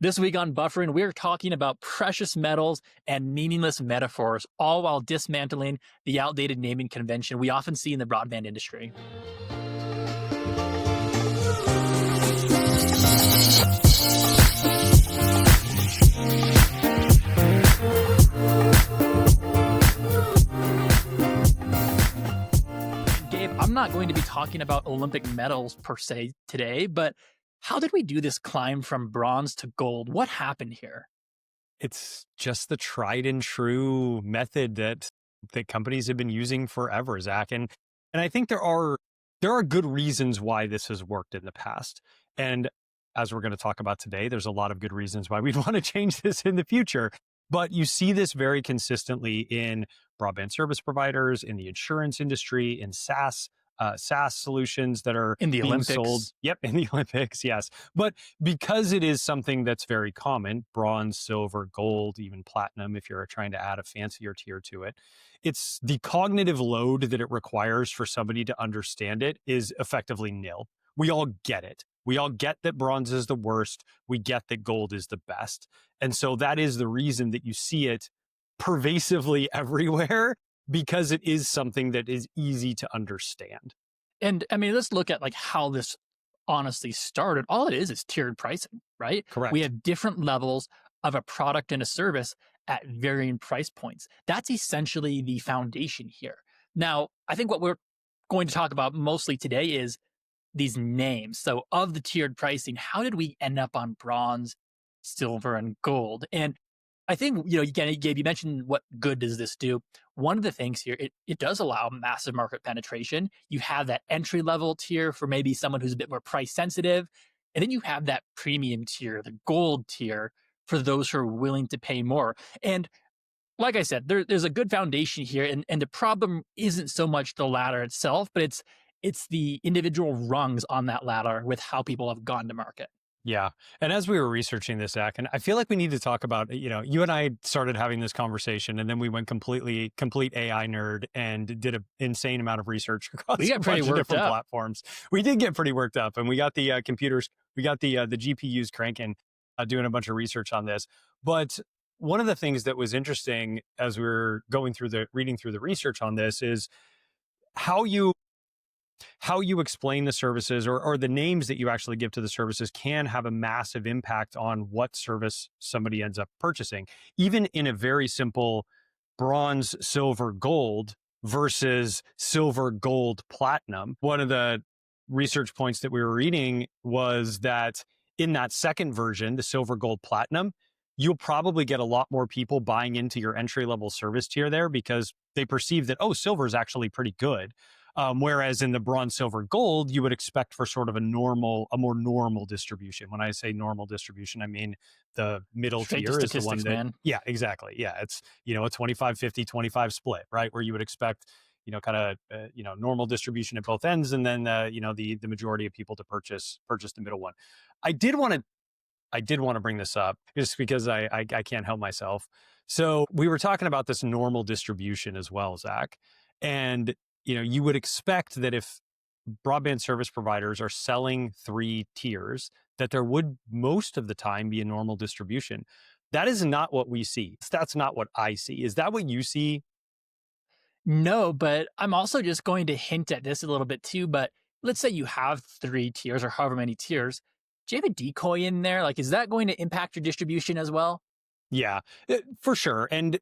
This week on Buffering, we're talking about precious metals and meaningless metaphors, all while dismantling the outdated naming convention we often see in the broadband industry. Gabe, I'm not going to be talking about Olympic medals per se today, but how did we do this climb from bronze to gold? What happened here? It's just the tried and true method that companies have been using forever, Zach. And I think there are good reasons why this has worked in the past. And as we're going to talk about today, there's a lot of good reasons why we'd want to change this in the future. But you see this very consistently in broadband service providers, in the insurance industry, in SaaS solutions that are In the being sold. Olympics? Yep, in the Olympics, yes. But because it is something that's very common, bronze, silver, gold, even platinum, if you're trying to add a fancier tier to it, it's the cognitive load that it requires for somebody to understand it is effectively nil. We all get it. We all get that bronze is the worst. We get that gold is the best. And so that is the reason that you see it pervasively everywhere, because it is something that is easy to understand. And I mean, let's look at like how this honestly started. All it is tiered pricing, right? Correct. We have different levels of a product and a service at varying price points. That's essentially the foundation here. Now, I think what we're going to talk about mostly today is these names. So, of the tiered pricing, how did we end up on bronze, silver, and gold? And I think, again, Gabe, you mentioned what good does this do? One of the things here, it does allow massive market penetration. You have that entry level tier for maybe someone who's a bit more price sensitive. And then you have that premium tier, the gold tier, for those who are willing to pay more. And like I said, there's a good foundation here. And the problem isn't so much the ladder itself, but it's the individual rungs on that ladder with how people have gone to market. Yeah. And as we were researching this, Zach, and I feel like we need to talk about, you and I started having this conversation and then we went complete AI nerd and did an insane amount of research across We got a pretty bunch of worked different up. platforms. We did get pretty worked up and we got the computers, we got the GPUs cranking, doing a bunch of research on this. But one of the things that was interesting as we were reading through the research on this is how you explain the services or the names that you actually give to the services can have a massive impact on what service somebody ends up purchasing. Even in a very simple bronze, silver, gold versus silver, gold, platinum. One of the research points that we were reading was that in that second version, the silver, gold, platinum, you'll probably get a lot more people buying into your entry level service tier there because they perceive that, oh, silver is actually pretty good. Whereas in the bronze, silver, gold, you would expect for sort of a more normal distribution. When I say normal distribution, I mean the middle Straight tier to is the one that, man. yeah, exactly. Yeah, it's, a 25-50-25 split, right? Where you would expect, normal distribution at both ends. And then, the majority of people to purchase the middle one. I did want to bring this up just because I can't help myself. So we were talking about this normal distribution as well, Zach. And you would expect that if broadband service providers are selling 3 tiers, that there would most of the time be a normal distribution. That is not what we see. That's not what I see. Is that what you see? No, but I'm also just going to hint at this a little bit too. But let's say you have 3 tiers or however many tiers. Do you have a decoy in there? Like, is that going to impact your distribution as well? Yeah, for sure. And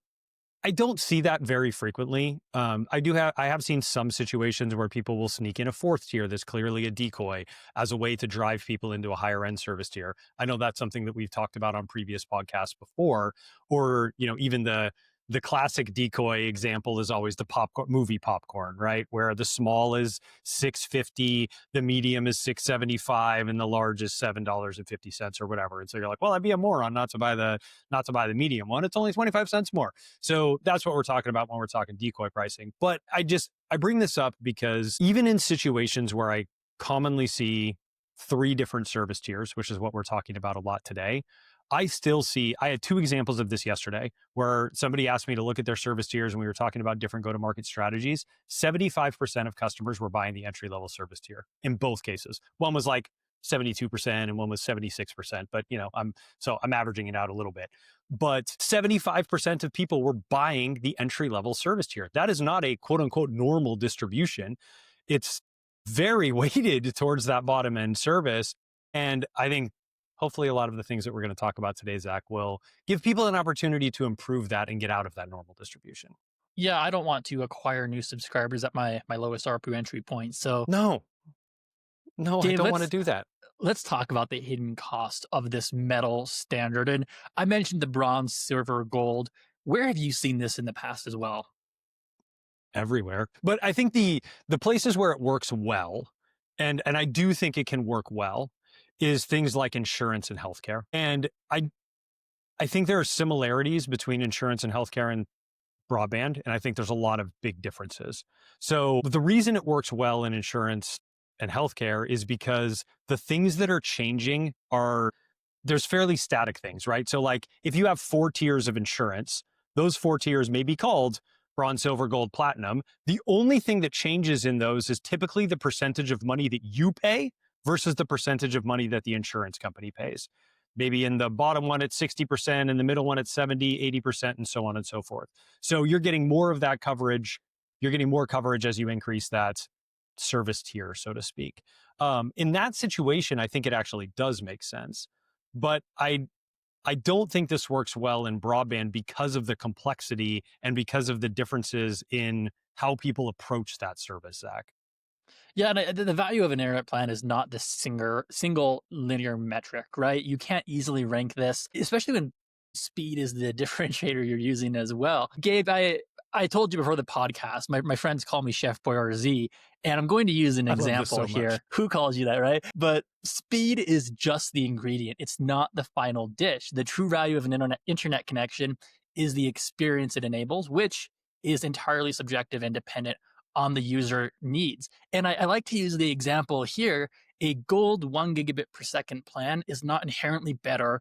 I don't see that very frequently. I have seen some situations where people will sneak in a 4th tier that's clearly a decoy as a way to drive people into a higher end service tier. I know that's something that we've talked about on previous podcasts before, or, even the classic decoy example is always the movie popcorn, right? Where the small is $6.50, the medium is $6.75, and the large is $7.50 or whatever. And so you're like, well, I'd be a moron not to buy the medium one. It's only 25 cents more. So that's what we're talking about when we're talking decoy pricing. But I bring this up because even in situations where I commonly see 3 different service tiers, which is what we're talking about a lot today, I had 2 examples of this yesterday where somebody asked me to look at their service tiers and we were talking about different go-to-market strategies. 75% of customers were buying the entry-level service tier in both cases. One was like, 72% and one was 76%. But I'm averaging it out a little bit. But 75% of people were buying the entry level service tier. That is not a quote unquote normal distribution. It's very weighted towards that bottom end service. And I think hopefully a lot of the things that we're going to talk about today, Zach, will give people an opportunity to improve that and get out of that normal distribution. Yeah, I don't want to acquire new subscribers at my lowest ARPU entry point. So, No, I Gabe, don't want to do that. let's talk about the hidden cost of this metal standard. And I mentioned the bronze, silver, gold. Where have you seen this in the past as well? Everywhere. But I think the places where it works well, and I do think it can work well, is things like insurance and healthcare. And I think there are similarities between insurance and healthcare and broadband, and I think there's a lot of big differences. So the reason it works well in insurance and healthcare is because the things that are changing are there's fairly static things, right? So like if you have 4 tiers of insurance, those 4 tiers may be called bronze, silver, gold, platinum. The only thing that changes in those is typically the percentage of money that you pay versus the percentage of money that the insurance company pays. Maybe in the bottom one, it's 60%, in the middle one, it's 70, 80%, and so on and so forth. So you're getting more of that coverage. You're getting more coverage as you increase that service tier, so to speak. In that situation, I think it actually does make sense. But I don't think this works well in broadband because of the complexity and because of the differences in how people approach that service, Zach. Yeah, and the value of an internet plan is not the single linear metric, right? You can't easily rank this, especially when speed is the differentiator you're using as well. Gabe, I told you before the podcast, my friends call me Chef Boyardee, and I'm going to use an I love this example so here. much. Who calls you that, right? But speed is just the ingredient. It's not the final dish. The true value of an internet connection is the experience it enables, which is entirely subjective and dependent on the user needs. And I like to use the example here. A gold 1 gigabit per second plan is not inherently better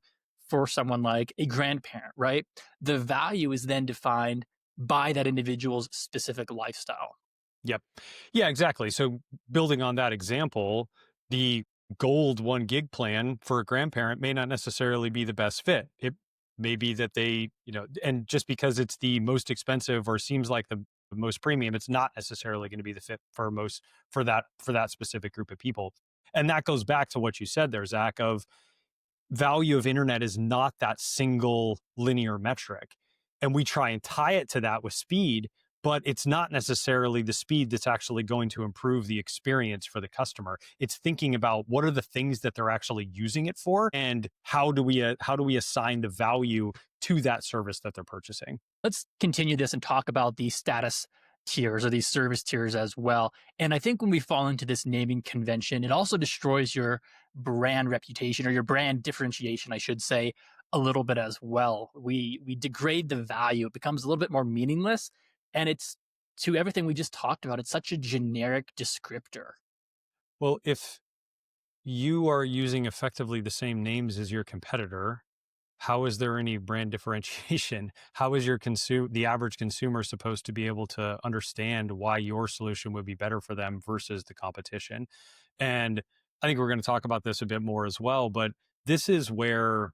for someone like a grandparent, right? The value is then defined by that individual's specific lifestyle. Yep. Yeah, exactly. So building on that example, the gold 1 gig plan for a grandparent may not necessarily be the best fit. It may be that they, and just because it's the most expensive or seems like the most premium, it's not necessarily going to be the fit for that specific group of people. And that goes back to what you said there, Zach, of value of internet is not that single linear metric. And we try and tie it to that with speed, but it's not necessarily the speed that's actually going to improve the experience for the customer. It's thinking about what are the things that they're actually using it for and how do we assign the value to that service that they're purchasing. Let's continue this and talk about these status tiers or these service tiers as well. And I think when we fall into this naming convention, it also destroys your brand reputation or your brand differentiation, I should say, a little bit as well. We degrade the value. It becomes a little bit more meaningless. And it's to everything we just talked about. It's such a generic descriptor. Well, if you are using effectively the same names as your competitor, how is there any brand differentiation? How is the average consumer supposed to be able to understand why your solution would be better for them versus the competition? And I think we're going to talk about this a bit more as well, but this is where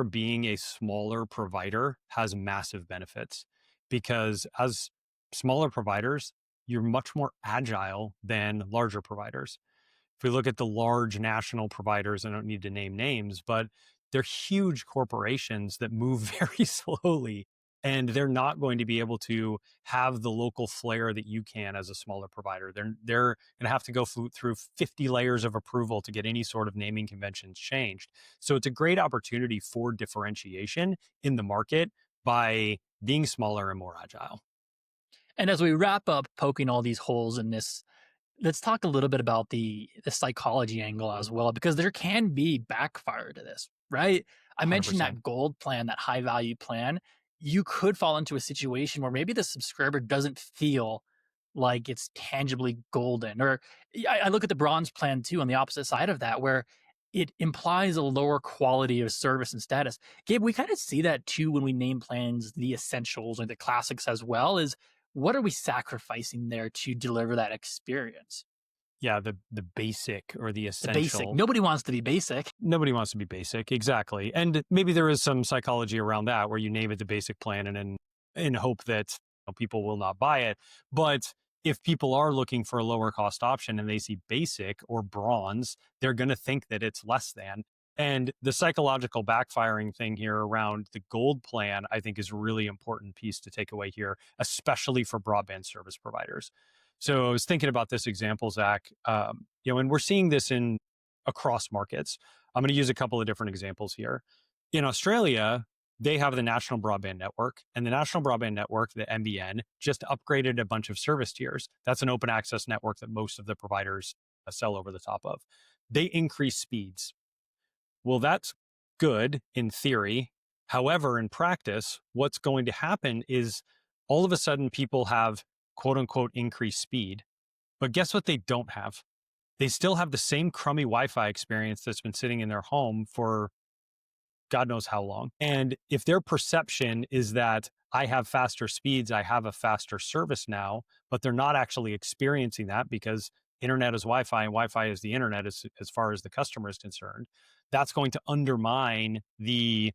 being a smaller provider has massive benefits, because as smaller providers, you're much more agile than larger providers. If we look at the large national providers, I don't need to name names, but they're huge corporations that move very slowly, and they're not going to be able to have the local flair that you can as a smaller provider. They're going to have to go through 50 layers of approval to get any sort of naming conventions changed. So it's a great opportunity for differentiation in the market by being smaller and more agile. And as we wrap up poking all these holes in this, let's talk a little bit about the psychology angle as well, because there can be backfire to this, right? I mentioned 100%. that gold plan, that high value plan. You could fall into a situation where maybe the subscriber doesn't feel like it's tangibly golden. Or I look at the bronze plan too on the opposite side of that, where it implies a lower quality of service and status. Gabe, we kind of see that too when we name plans the essentials or the classics as well. Is what are we sacrificing there to deliver that experience? Yeah, the basic or the The basic. essential. Nobody wants to be basic. Nobody wants to be basic, exactly. And maybe there is some psychology around that where you name it the basic plan and in hope that people will not buy it. But if people are looking for a lower cost option and they see basic or bronze, they're going to think that it's less than. And the psychological backfiring thing here around the gold plan, I think, is a really important piece to take away here, especially for broadband service providers. So I was thinking about this example, Zach, and we're seeing this in across markets. I'm going to use a couple of different examples here. In Australia, they have the National Broadband Network, and the National Broadband Network, the NBN, just upgraded a bunch of service tiers. That's an open access network that most of the providers sell over the top of. They increase speeds. Well, that's good in theory. However, in practice, what's going to happen is all of a sudden people have quote unquote increased speed. But guess what they don't have? They still have the same crummy Wi-Fi experience that's been sitting in their home for God knows how long. And if their perception is that I have faster speeds, I have a faster service now, but they're not actually experiencing that because internet is Wi-Fi and Wi-Fi is the internet as far as the customer is concerned, that's going to undermine the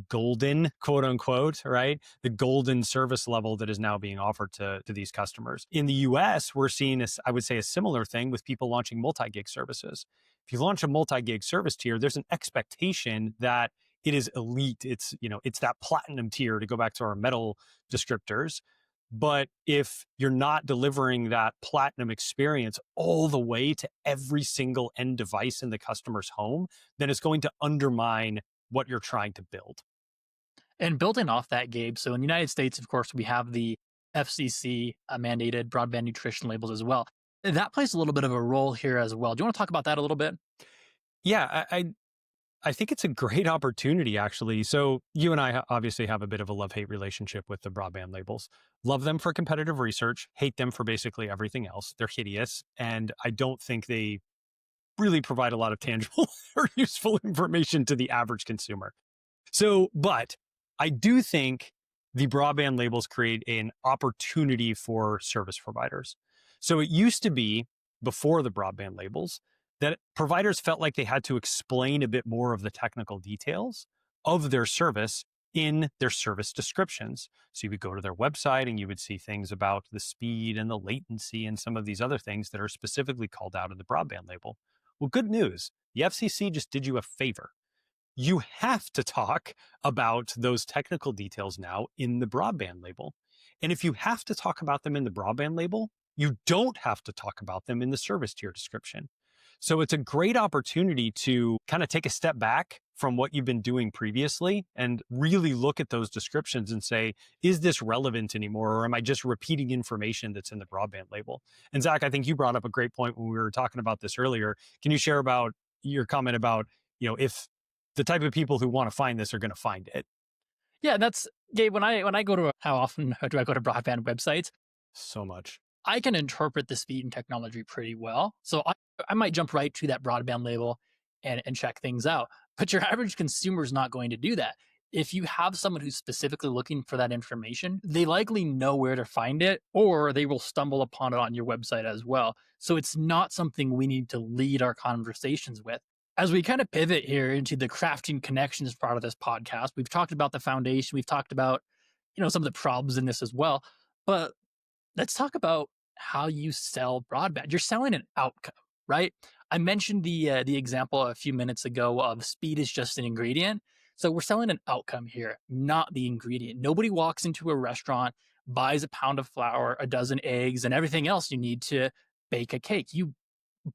golden, quote unquote, right? The golden service level that is now being offered to these customers. In the US, we're seeing, I would say, a similar thing with people launching multi-gig services. If you launch a multi-gig service tier, there's an expectation that it is elite. It's that platinum tier, to go back to our metal descriptors. But if you're not delivering that platinum experience all the way to every single end device in the customer's home, then it's going to undermine what you're trying to build. And building off that, Gabe, so in the United States, of course, we have the FCC mandated broadband nutrition labels as well. That plays a little bit of a role here as well. Do you want to talk about that a little bit? Yeah, I think it's a great opportunity, actually. So you and I obviously have a bit of a love-hate relationship with the broadband labels. Love them for competitive research, hate them for basically everything else. They're hideous, and I don't think they really provide a lot of tangible or useful information to the average consumer. So, but I do think the broadband labels create an opportunity for service providers. So it used to be, before the broadband labels, that providers felt like they had to explain a bit more of the technical details of their service in their service descriptions. So you would go to their website and you would see things about the speed and the latency and some of these other things that are specifically called out in the broadband label. Well, good news. The FCC just did you a favor. You have to talk about those technical details now in the broadband label. And if you have to talk about them in the broadband label, you don't have to talk about them in the service tier description. So it's a great opportunity to kind of take a step back from what you've been doing previously and really look at those descriptions and say, is this relevant anymore? Or am I just repeating information that's in the broadband label? And Zach, I think you brought up a great point when we were talking about this earlier. Can you share about your comment about, if the type of people who want to find this are going to find it? Yeah, that's Gabe. When I go to how often do I go to broadband websites? So much. I can interpret the speed and technology pretty well. So I might jump right to that broadband label and check things out. But your average consumer is not going to do that. If you have someone who's specifically looking for that information, they likely know where to find it, or they will stumble upon it on your website as well. So it's not something we need to lead our conversations with. As we kind of pivot here into the crafting connections part of this podcast, we've talked about the foundation, we've talked about, some of the problems in this as well. But let's talk about how you sell broadband. You're selling an outcome, right? I mentioned the example a few minutes ago of speed is just an ingredient. So we're selling an outcome here, not the ingredient. Nobody walks into a restaurant, buys a pound of flour, a dozen eggs, and everything else you need to bake a cake. You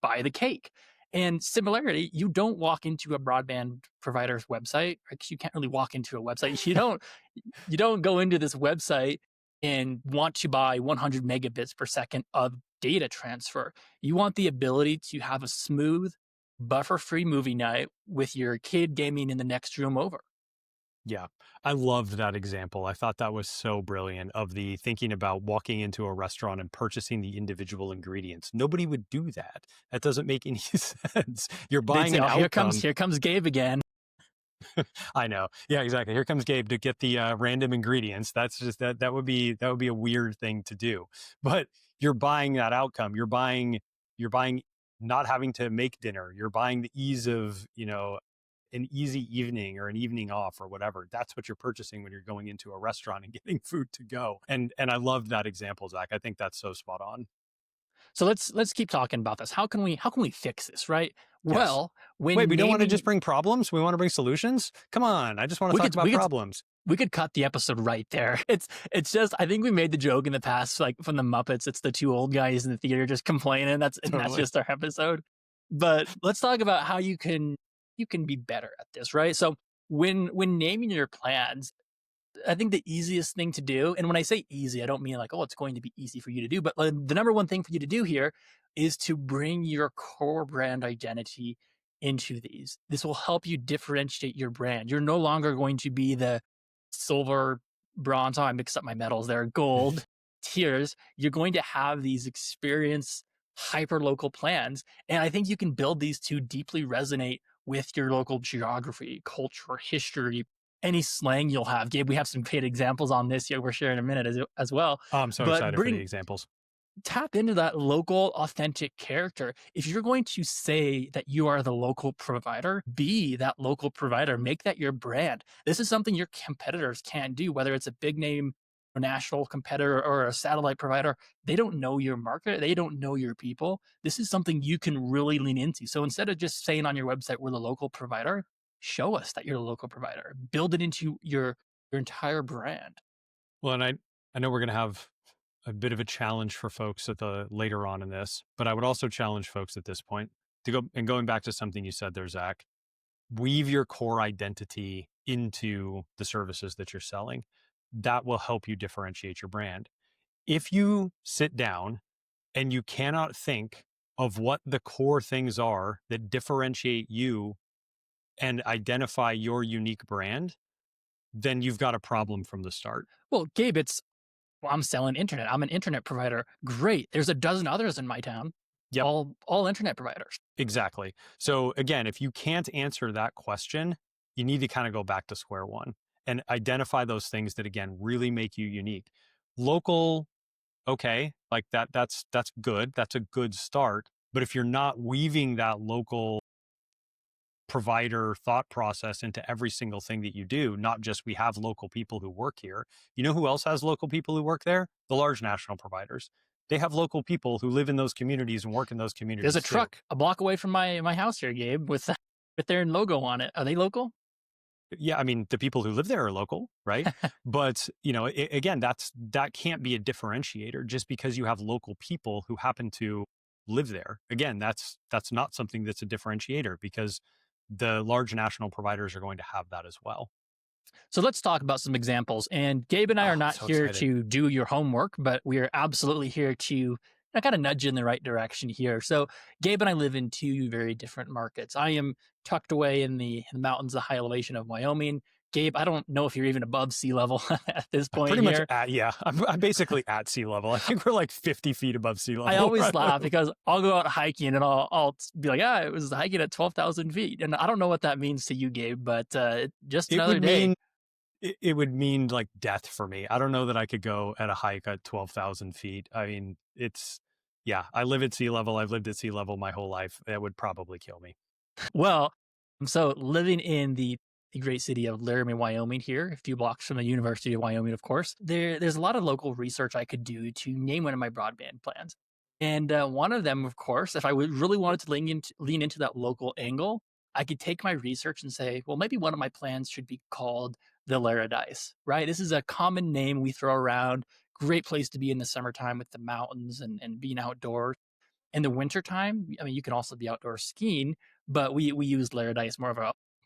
buy the cake. And similarly, you don't walk into a broadband provider's website, because you can't really walk into a website. You don't go into this website and want to buy 100 megabits per second of data transfer. You want the ability to have a smooth, buffer-free movie night with your kid gaming in the next room over. Yeah, I loved that example. I thought that was so brilliant of the thinking about walking into a restaurant and purchasing the individual ingredients. Nobody would do that. That doesn't make any sense. You're buying an outcome. Here comes Gabe again. I know. Yeah, exactly. Here comes Gabe to get the random ingredients. That's just that would be a weird thing to do. But you're buying that outcome. You're buying You're buying not having to make dinner. You're buying the ease of, an easy evening or an evening off or whatever. That's what you're purchasing when you're going into a restaurant and getting food to go. And I loved that example, Zach. I think that's so spot on. So let's keep talking about this. How can we fix this, right? Yes. Well, Wait, when we don't want to just naming bring problems. We want to bring solutions. Come on. I just want to we talk could about we could problems. we could cut the episode right there. It's just I think we made the joke in the past, like from the Muppets. It's the two old guys in the theater just complaining. That's Totally. just our episode. But let's talk about how you can be better at this, right? So when naming your plans, I think the easiest thing to do, and when I say easy, I don't mean like, oh, it's going to be easy for you to do, but the number one thing for you to do here is to bring your core brand identity into these. This will help you differentiate your brand. You're no longer going to be the silver, bronze, oh, I mixed up my metals there, gold tiers. You're going to have these experience hyper local plans. And I think you can build these to deeply resonate with your local geography, culture, history, any slang you'll have. Gabe, we have some great examples on this here we're sharing in a minute as well. Oh, I'm so But excited for the examples. tap into that local authentic character. If you're going to say that you are the local provider, be that local provider, make that your brand. This is something your competitors can't do, whether it's a big name, a national competitor, or a satellite provider. They don't know your market. They don't know your people. This is something you can really lean into. So instead of just saying on your website, we're the local provider, show us that you're the local provider. Build it into your entire brand. Well, and I know we're going to have a bit of a challenge for folks later on in this, but I would also challenge folks at this point to go, and going back to something you said there, Zach, weave your core identity into the services that you're selling. That will help you differentiate your brand. If you sit down and you cannot think of what the core things are that differentiate you and identify your unique brand, then you've got a problem from the start. Well, Gabe, well, I'm selling internet. I'm an internet provider. Great. There's a dozen others in my town. Yep. All internet providers. Exactly. So again, if you can't answer that question, you need to kind of go back to square one and identify those things that again really make you unique. Local, okay, like that's good. That's a good start. But if you're not weaving that local provider thought process into every single thing that you do, not just we have local people who work here. You know who else has local people who work there? The large national providers. They have local people who live in those communities and work in those communities. There's a truck a block away from my house here, Gabe, with their logo on it. Are they local? Yeah, I mean, the people who live there are local, right? But, again, that can't be a differentiator just because you have local people who happen to live there. Again, that's not something that's a differentiator because the large national providers are going to have that as well. So let's talk about some examples. And Gabe and I are not so here excited. to do your homework, but we are absolutely here to kind of nudge you in the right direction here. So Gabe and I live in two very different markets. I am tucked away in the mountains, the high elevation of Wyoming. Gabe, I don't know if you're even above sea level at this point Pretty here. much I'm basically at sea level. I think we're like 50 feet above sea level. I always right laugh because I'll go out hiking and I'll be like, it was hiking at 12,000 feet. And I don't know what that means to you, Gabe, but just another day. It would mean like death for me. I don't know that I could go at a hike at 12,000 feet. I mean, I live at sea level. I've lived at sea level my whole life. That would probably kill me. Well, so living in the great city of Laramie, Wyoming here, a few blocks from the University of Wyoming, of course, there's a lot of local research I could do to name one of my broadband plans. And one of them, of course, if I really wanted to lean into that local angle, I could take my research and say, well, maybe one of my plans should be called the Laradice, right? This is a common name we throw around. Great place to be in the summertime with the mountains and being outdoors. In the wintertime, I mean, you can also be outdoor skiing, but we use Laradice more of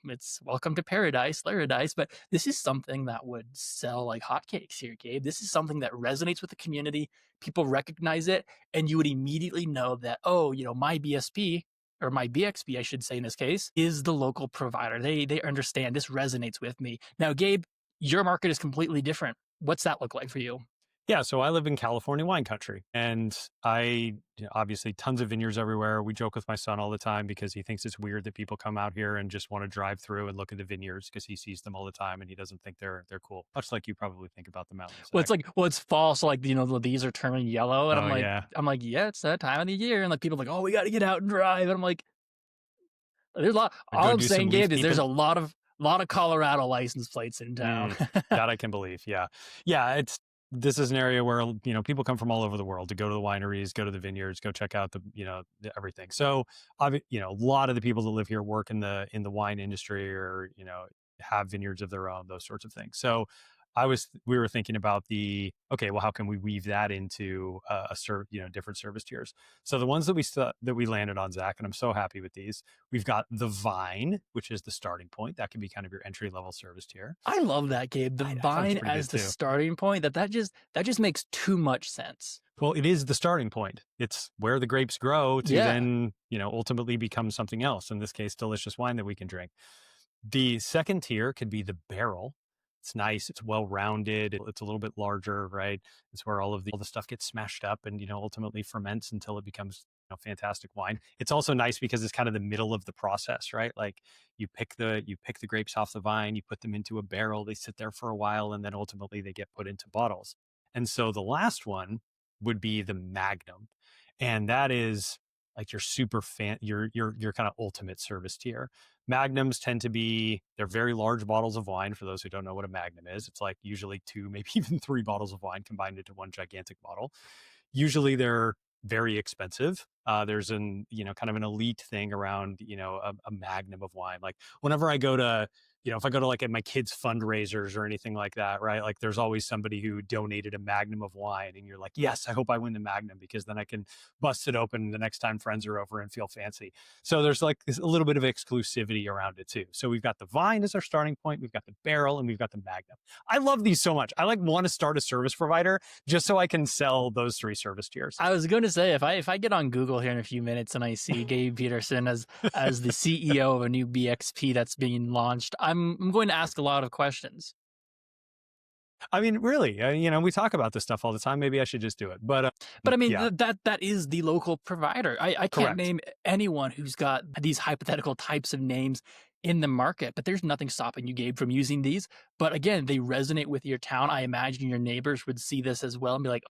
it's welcome to paradise, Laradice. But this is something that would sell like hotcakes here, Gabe. This is something that resonates with the community. People recognize it, and you would immediately know that, my BSP or my BXP, I should say in this case, is the local provider. They understand this resonates with me. Now, Gabe, your market is completely different. What's that look like for you? Yeah, so I live in California wine country, and obviously tons of vineyards everywhere. We joke with my son all the time because he thinks it's weird that people come out here and just want to drive through and look at the vineyards because he sees them all the time and he doesn't think they're cool. Much like you probably think about the mountains, Well, Zach. it's like, well, it's fall, so like these are turning yellow, and Oh yeah, I'm like, yeah, it's that time of the year, and like people are like, oh, we got to get out and drive, and I'm like, there's a lot. or All go I'm do some saying, leaf Gabe, is there's peeping. a lot of Colorado license plates in town. Mm, that I can believe. Yeah. Yeah. This is an area where, people come from all over the world to go to the wineries, go to the vineyards, go check out everything. So, a lot of the people that live here work in the wine industry or, have vineyards of their own, those sorts of things. So we were thinking about okay, well, how can we weave that into different service tiers? So the ones that we landed on, Zach, and I'm so happy with these. We've got the Vine, which is the starting point. That can be kind of your entry level service tier. I love that, Gabe. The I thought it was vine pretty as good the too. starting point. That just makes too much sense. Well, it is the starting point. It's where the grapes grow to Yeah. then, ultimately become something else. In this case, delicious wine that we can drink. The second tier could be the barrel. It's nice. It's well rounded. It's a little bit larger, right? It's where all the stuff gets smashed up and ultimately ferments until it becomes fantastic wine. It's also nice because it's kind of the middle of the process, right? Like you pick the grapes off the vine, you put them into a barrel, they sit there for a while, and then ultimately they get put into bottles. And so the last one would be the Magnum, and that is like your super fan, your kind of ultimate service tier. Magnums tend to be, they're very large bottles of wine. For those who don't know what a magnum is, it's like usually two, maybe even three bottles of wine combined into one gigantic bottle. Usually they're very expensive. There's kind of an elite thing around, a magnum of wine. Like whenever I go to, if I go to like at my kids' fundraisers or anything like that, right? Like there's always somebody who donated a magnum of wine, and you're like, yes, I hope I win the magnum because then I can bust it open the next time friends are over and feel fancy. So there's like a little bit of exclusivity around it too. So we've got the vine as our starting point, we've got the barrel, and we've got the magnum. I love these so much. I like want to start a service provider just so I can sell those three service tiers. I was going to say, if I get on Google here in a few minutes and I see Gabe Peterson as the CEO of a new BXP that's being launched, I'm going to ask a lot of questions. I mean, really, we talk about this stuff all the time. Maybe I should just do it. But But I mean, yeah, that is the local provider. I can't correct. name anyone who's got these hypothetical types of names in the market, but there's nothing stopping you, Gabe, from using these. But again, they resonate with your town. I imagine your neighbors would see this as well and be like,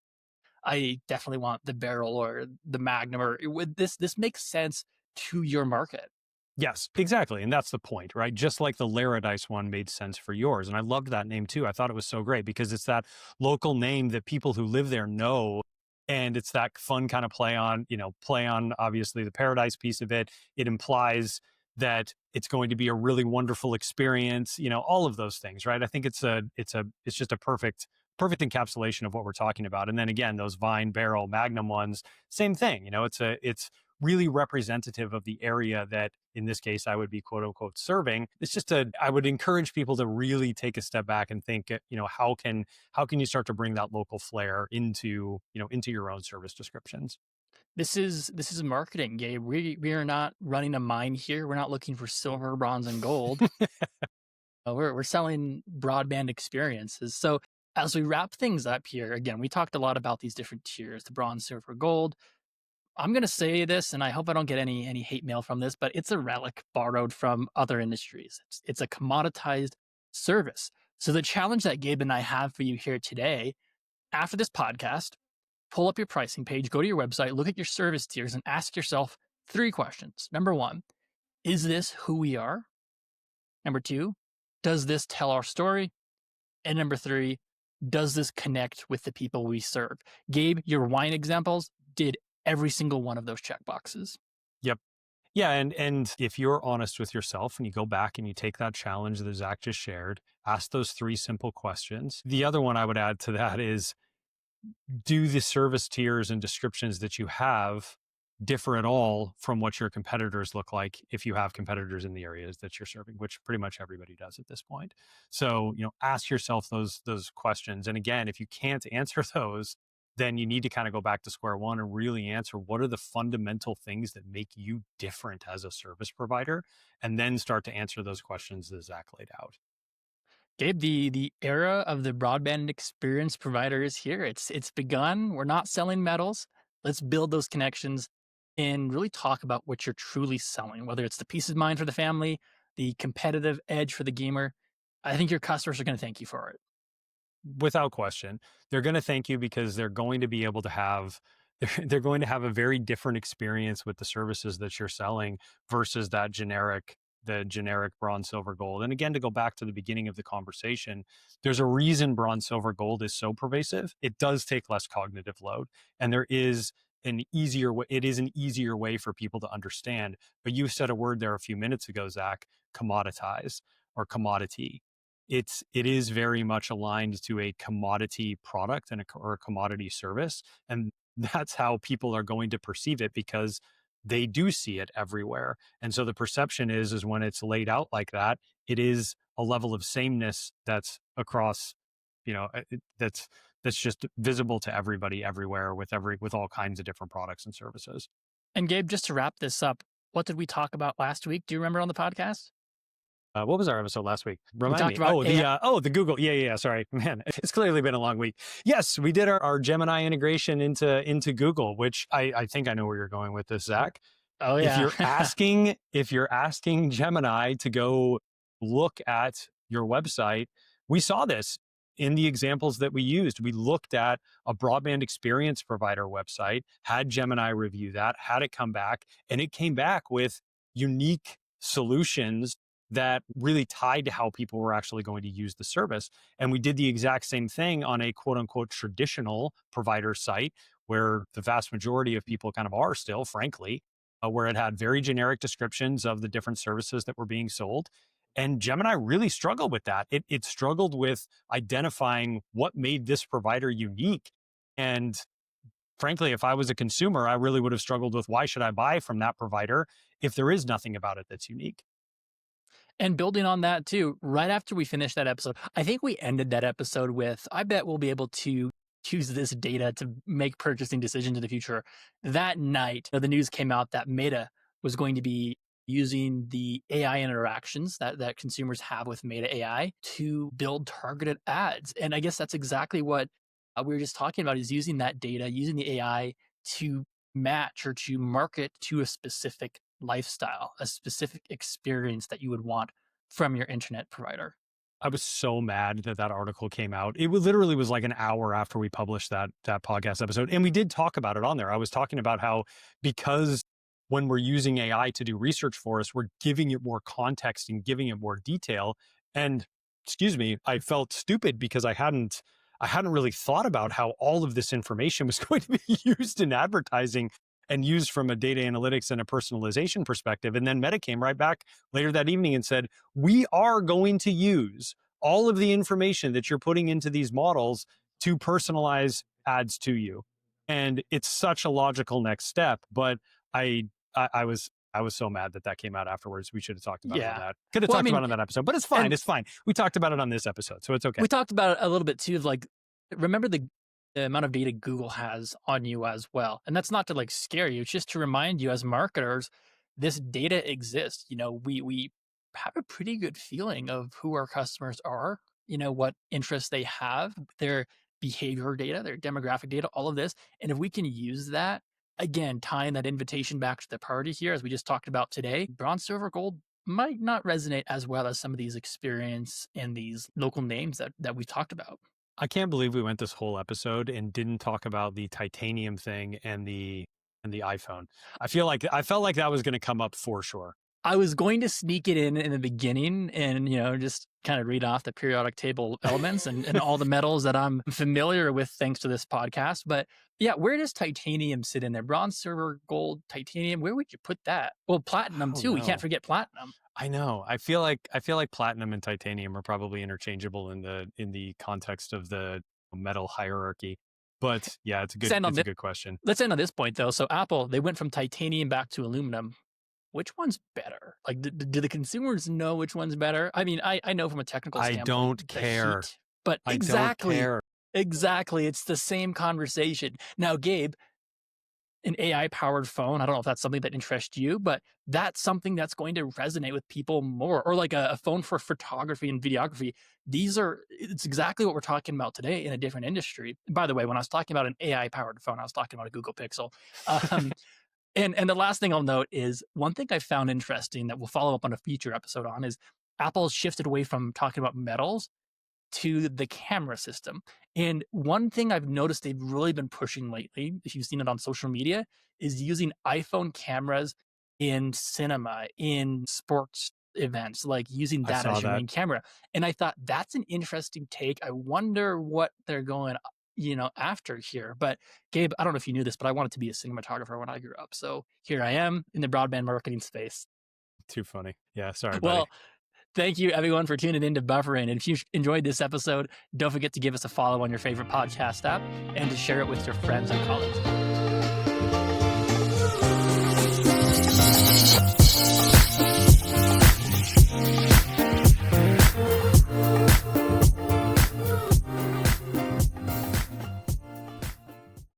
I definitely want the barrel or the magnum, or would this makes sense to your market. Yes, exactly. And that's the point, right? Just like the Laradice one made sense for yours. And I loved that name too. I thought it was so great because it's that local name that people who live there know. And it's that fun kind of play on obviously the paradise piece of it. It implies that it's going to be a really wonderful experience, all of those things, right? I think it's just a perfect encapsulation of what we're talking about. And then again, those vine, barrel, magnum ones, same thing. It's really representative of the area that in this case I would be quote unquote serving. I would encourage people to really take a step back and think, how can you start to bring that local flair into your own service descriptions. This is marketing, Gabe. We are not running a mine here. We're not looking for silver, bronze, and gold. We're selling broadband experiences. So as we wrap things up here, again, we talked a lot about these different tiers: the bronze, silver, gold. I'm going to say this, and I hope I don't get any hate mail from this, but it's a relic borrowed from other industries. It's a commoditized service. So the challenge that Gabe and I have for you here today, after this podcast, pull up your pricing page, go to your website, look at your service tiers, and ask yourself three questions. Number one, is this who we are? Number two, does this tell our story? And number three, does this connect with the people we serve? Gabe, your wine examples did every single one of those checkboxes. Yep. Yeah, and if you're honest with yourself and you go back and you take that challenge that Zach just shared, ask those three simple questions. The other one I would add to that is, do the service tiers and descriptions that you have differ at all from what your competitors look like if you have competitors in the areas that you're serving, which pretty much everybody does at this point. So, ask yourself those questions. And again, if you can't answer those, then you need to kind of go back to square one and really answer what are the fundamental things that make you different as a service provider, and then start to answer those questions that Zach laid out. Gabe, the era of the broadband experience provider is here. It's begun. We're not selling metals. Let's build those connections and really talk about what you're truly selling, whether it's the peace of mind for the family, the competitive edge for the gamer. I think your customers are going to thank you for it. Without question. They're going to thank you because they're going to be able to have they're going to have a very different experience with the services that you're selling versus the generic bronze, silver, gold. And again, to go back to the beginning of the conversation, there's a reason bronze, silver, gold is so pervasive. It does take less cognitive load, and there is an easier way. It is an easier way for people to understand. But you said a word there a few minutes ago, Zach: commoditize or commodity. It is very much aligned to a commodity product or a commodity service, and that's how people are going to perceive it because they do see it everywhere. And so the perception is when it's laid out like that, it is a level of sameness that's across, that's just visible to everybody everywhere with all kinds of different products and services. And Gabe, just to wrap this up, what did we talk about last week? Do you remember on the podcast? What was our episode last week? We Remind talked me. about The Google. Yeah. Sorry, man. It's clearly been a long week. Yes, we did our Gemini integration into Google, which I think I know where you're going with this, Zach. Oh If yeah. you're asking Gemini to go look at your website, we saw this in the examples that we used. We looked at a broadband experience provider website, had Gemini review that, had it come back, and it came back with unique solutions that really tied to how people were actually going to use the service. And we did the exact same thing on a quote unquote traditional provider site where the vast majority of people kind of are still, frankly, where it had very generic descriptions of the different services that were being sold. And Gemini really struggled with that. It struggled with identifying what made this provider unique. And frankly, if I was a consumer, I really would have struggled with why should I buy from that provider if there is nothing about it that's unique. And building on that too, right after we finished that episode, I think we ended that episode with, I bet we'll be able to use this data to make purchasing decisions in the future. That night, the news came out that Meta was going to be using the AI interactions that consumers have with Meta AI to build targeted ads. And I guess that's exactly what we were just talking about, is using that data, using the AI to match or to market to a specific lifestyle, a specific experience that you would want from your internet provider. I was so mad that article came out. It literally was like an hour after we published that podcast episode, and we did talk about it on there. I was talking about how, because when we're using AI to do research for us, we're giving it more context and giving it more detail. And excuse me, I felt stupid because I hadn't really thought about how all of this information was going to be used in advertising and used from a data analytics and a personalization perspective. And then Meta came right back later that evening and said, we are going to use all of the information that you're putting into these models to personalize ads to you. And it's such a logical next step. But I was so mad that came out afterwards. We should have talked about it on that. Could have talked about it on that episode, but it's fine. It's fine. We talked about it on this episode, so it's okay. We talked about it a little bit too, of like, remember the amount of data Google has on you as well. And that's not to like scare you. It's just to remind you as marketers, this data exists. We have a pretty good feeling of who our customers are, what interests they have, their behavior data, their demographic data, all of this. And if we can use that, again, tying that invitation back to the party here, as we just talked about today, bronze, silver, gold might not resonate as well as some of these experience and these local names that we talked about. I can't believe we went this whole episode and didn't talk about the titanium thing and the iPhone. I felt like that was going to come up for sure. I was going to sneak it in the beginning and, just kind of read off the periodic table elements and all the metals that I'm familiar with thanks to this podcast. But yeah, where does titanium sit in there? Bronze, silver, gold, titanium. Where would you put that? Well, platinum too. We can't forget platinum. I know. I feel like platinum and titanium are probably interchangeable in the context of the metal hierarchy. But yeah, it's a good question. Let's end on this point though. So Apple, they went from titanium back to aluminum. Which one's better? Like, do the consumers know which one's better? I mean, I know from a technical standpoint. I don't care. Heat, but exactly, it's the same conversation. Now, Gabe, an AI powered phone. I don't know if that's something that interests you, but that's something that's going to resonate with people more. Or like a phone for photography and videography. It's exactly what we're talking about today in a different industry. By the way, when I was talking about an AI powered phone, I was talking about a Google Pixel. Um, and the last thing I'll note is one thing I found interesting that we'll follow up on a future episode on is Apple's shifted away from talking about metals to the camera system. And one thing I've noticed they've really been pushing lately, if you've seen it on social media, is using iPhone cameras in cinema, in sports events, like using I that saw as your that. main camera. And I thought that's an interesting take. I wonder what they're going, after here. But Gabe, I don't know if you knew this, but I wanted to be a cinematographer when I grew up. So here I am in the broadband marketing space. Too funny. Yeah, sorry, buddy. Well, thank you, everyone, for tuning in to Buffering. And if you enjoyed this episode, don't forget to give us a follow on your favorite podcast app and to share it with your friends and colleagues.